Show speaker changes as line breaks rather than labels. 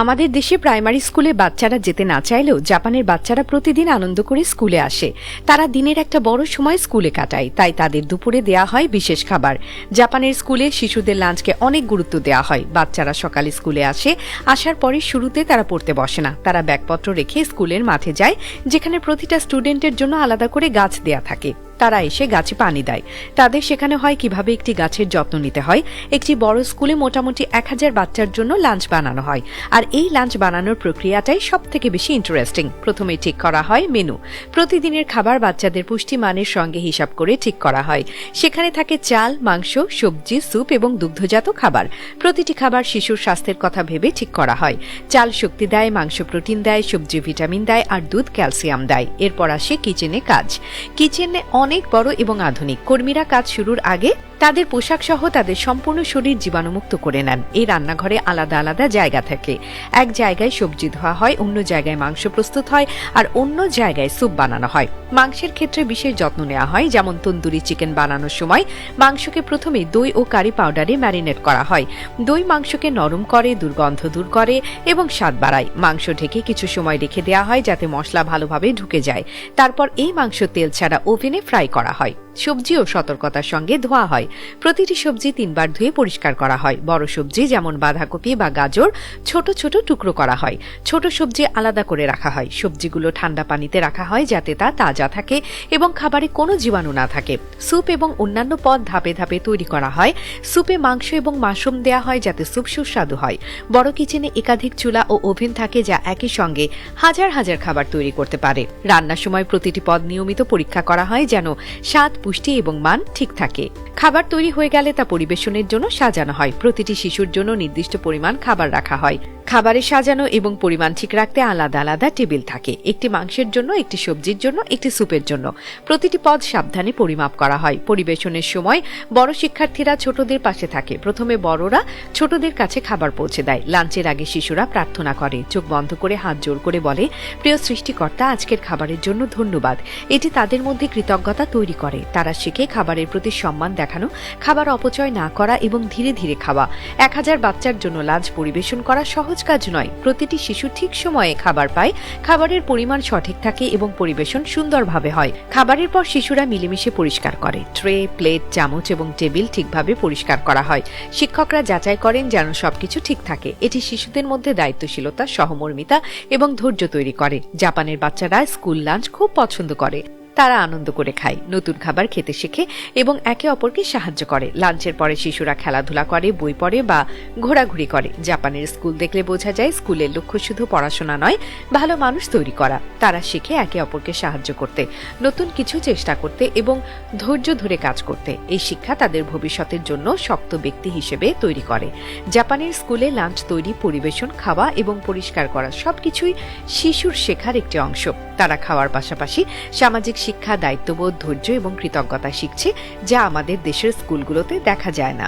আমাদের দেশে প্রাইমারি স্কুলে বাচ্চারা যেতে না চাইলেও জাপানের বাচ্চারা প্রতিদিন আনন্দ করে স্কুলে আসে। তারা দিনের একটা বড় সময় স্কুলে কাটায়, তাই তাদের দুপুরে দেয়া হয় বিশেষ খাবার। জাপানের স্কুলে শিশুদের লাঞ্চকে অনেক গুরুত্ব দেওয়া হয়। বাচ্চারা সকালে স্কুলে আসে, আসার পরে শুরুতে তারা পড়তে বসে না, তারা ব্যাগপত্র রেখে স্কুলের মাঠে যায়, যেখানে প্রতিটা স্টুডেন্টের জন্য আলাদা করে গাছ দেয়া থাকে। তারা এসে গাছে পানি দেয়। তাদের শেখানো হয় কিভাবে একটি গাছের যত্ন নিতে হয়। একটি বড় স্কুলে মোটামুটি 1000 বাচ্চার জন্য লাঞ্চ বানানো হয়, আর এই লাঞ্চ বানানোর প্রক্রিয়াটাই সব থেকে বেশি ইন্টারেস্টিং। প্রথমে ঠিক করা হয় মেনু। প্রতিদিনের খাবার বাচ্চাদের পুষ্টি মানের সঙ্গে হিসাব করে ঠিক করা হয়। সেখানে থাকে চাল, মাংস, সবজি, স্যুপ এবং দুগ্ধজাত খাবার। প্রতিটি খাবার শিশুর স্বাস্থ্যের কথা ভেবে ঠিক করা হয়। চাল শক্তি দেয়, মাংস প্রোটিন দেয়, সবজি ভিটামিন দেয়, আর দুধ ক্যালসিয়াম দেয়। এরপর আসে কিচেনে কাজ। কিচেনে অনেক বড় এবং আধুনিক। কর্মীরা কাজ শুরুর আগে তাদের পোশাক সহ তাদের সম্পূর্ণ শরীর জীবাণুমুক্ত করে নেন। এই রান্নাঘরে আলাদা আলাদা জায়গা থাকে। এক জায়গায় সবজি ধোয়া হয়, অন্য জায়গায় মাংস প্রস্তুত হয়, আর অন্য জায়গায় স্যুপ বানানো হয়। মাংসের ক্ষেত্রে বিশেষ যত্ন নেওয়া হয়, যেমন তন্দুরি চিকেন বানানোর সময় মাংসকে প্রথমে দই ও কারি পাউডারে ম্যারিনেট করা হয়। দই মাংসকে নরম করে, দুর্গন্ধ দূর করে এবং স্বাদ বাড়ায়। মাংস ঢেকে কিছু সময় রেখে দেওয়া হয় যাতে মশলা ভালোভাবে ঢুকে যায়। তারপর এই মাংস তেল ছাড়া ওভেনে ফ্রাই করা হয়। সবজিও সতর্কতার সঙ্গে ধোয়া হয়। প্রতিটি সবজি 3 বার ধুয়ে পরিষ্কার করা হয়। বড় সবজি যেমন বাঁধাকপি বা গাজর ছোট ছোট টুকরো করা হয়। ছোট সবজি আলাদা করে রাখা হয়। সবজিগুলো ঠান্ডা পানিতে রাখা হয় যাতে তা তাজা থাকে এবং খাবারে কোনো জীবাণু না থাকে। স্যুপ এবং অন্যান্য পদ ধাপে ধাপে তৈরি করা হয়। স্যুপে মাংস এবং মাশরুম দেয়া হয় যাতে স্যুপ সুস্বাদু হয়। বড় কিচেনে একাধিক চুলা ও ওভেন থাকে যা একই সঙ্গে হাজার হাজার খাবার তৈরি করতে পারে। রান্নার সময় প্রতিটি পদ নিয়মিত পরীক্ষা করা হয় যেন স্বাদ, পুষ্টি এবং মান ঠিক থাকে। খাবার তৈরি হয়ে গেলে তা পরিবেশনের জন্য সাজানো হয়। প্রতিটি শিশুর জন্য নির্দিষ্ট পরিমাণ খাবার রাখা হয়। খাবারে সাজানো এবং পরিমাণ ঠিক রাখতে আলাদা আলাদা টেবিল থাকে, একটি মাংসের জন্য, একটি সবজির জন্য, একটি স্যুপের জন্য। প্রতিটি পদ সাবধানে পরিমাপ করা হয়। পরিবেশনের সময় বড় শিক্ষার্থীরা ছোটদের পাশে থাকে। প্রথমে বড়রা ছোটদের কাছে খাবার পৌঁছে দেয়। লাঞ্চের আগে শিশুরা প্রার্থনা করে, চোখ বন্ধ করে হাত জোড় করে বলে, প্রিয় সৃষ্টিকর্তা, আজকের খাবারের জন্য ধন্যবাদ। এটি তাদের মধ্যে কৃতজ্ঞতা তৈরি করে। তারা শিখে খাবারের প্রতি সম্মান দেখানো, খাবার অপচয় না করা এবং ধীরে ধীরে খাওয়া। 1000 বাচ্চার জন্য লাঞ্চ পরিবেশন করা সহজ কাজ নয়। প্রতিটি শিশু ঠিক সময়ে খাবার পায়, খাবারের পরিমাণ সঠিক থাকে এবং পরিবেশন সুন্দরভাবে হয়। খাবারের পর শিশুরা মিলেমিশে পরিষ্কার করে। ট্রে, প্লেট, চামচ এবং টেবিল ঠিকভাবে পরিষ্কার করা হয়। শিক্ষকরা যাচাই করেন যেন সবকিছু ঠিক থাকে। এটি শিশুদের মধ্যে দায়িত্বশীলতা, সহমর্মিতা এবং ধৈর্য তৈরি করে। জাপানের বাচ্চারা স্কুল লাঞ্চ খুব পছন্দ করে। তারা আনন্দ করে খায়, নতুন খাবার খেতে শেখে এবং একে অপরকে সাহায্য করে। লাঞ্চের পরে শিশুরা খেলাধুলা করে, বই পড়ে বা ঘোরাঘুরি করে। জাপানের স্কুল দেখলে বোঝা যায় স্কুলের লক্ষ্য শুধু পড়াশোনা নয়, ভালো মানুষ তৈরি করা। তারা শেখে একে অপরকে সাহায্য করতে, নতুন কিছু চেষ্টা করতে এবং ধৈর্য ধরে কাজ করতে। এই শিক্ষা তাদের ভবিষ্যতের জন্য শক্ত ব্যক্তি হিসেবে তৈরি করে। জাপানের স্কুলে লাঞ্চ তৈরি, পরিবেশন, খাওয়া এবং পরিষ্কার করা সবকিছুই শিশুর শেখার একটি অংশ। তারা খাওয়ার পাশাপাশি সামাজিক শিক্ষা, দায়িত্ববোধ, ধৈর্য এবং কৃতজ্ঞতা শিখছে, যা আমাদের দেশের স্কুলগুলোতে দেখা যায় না।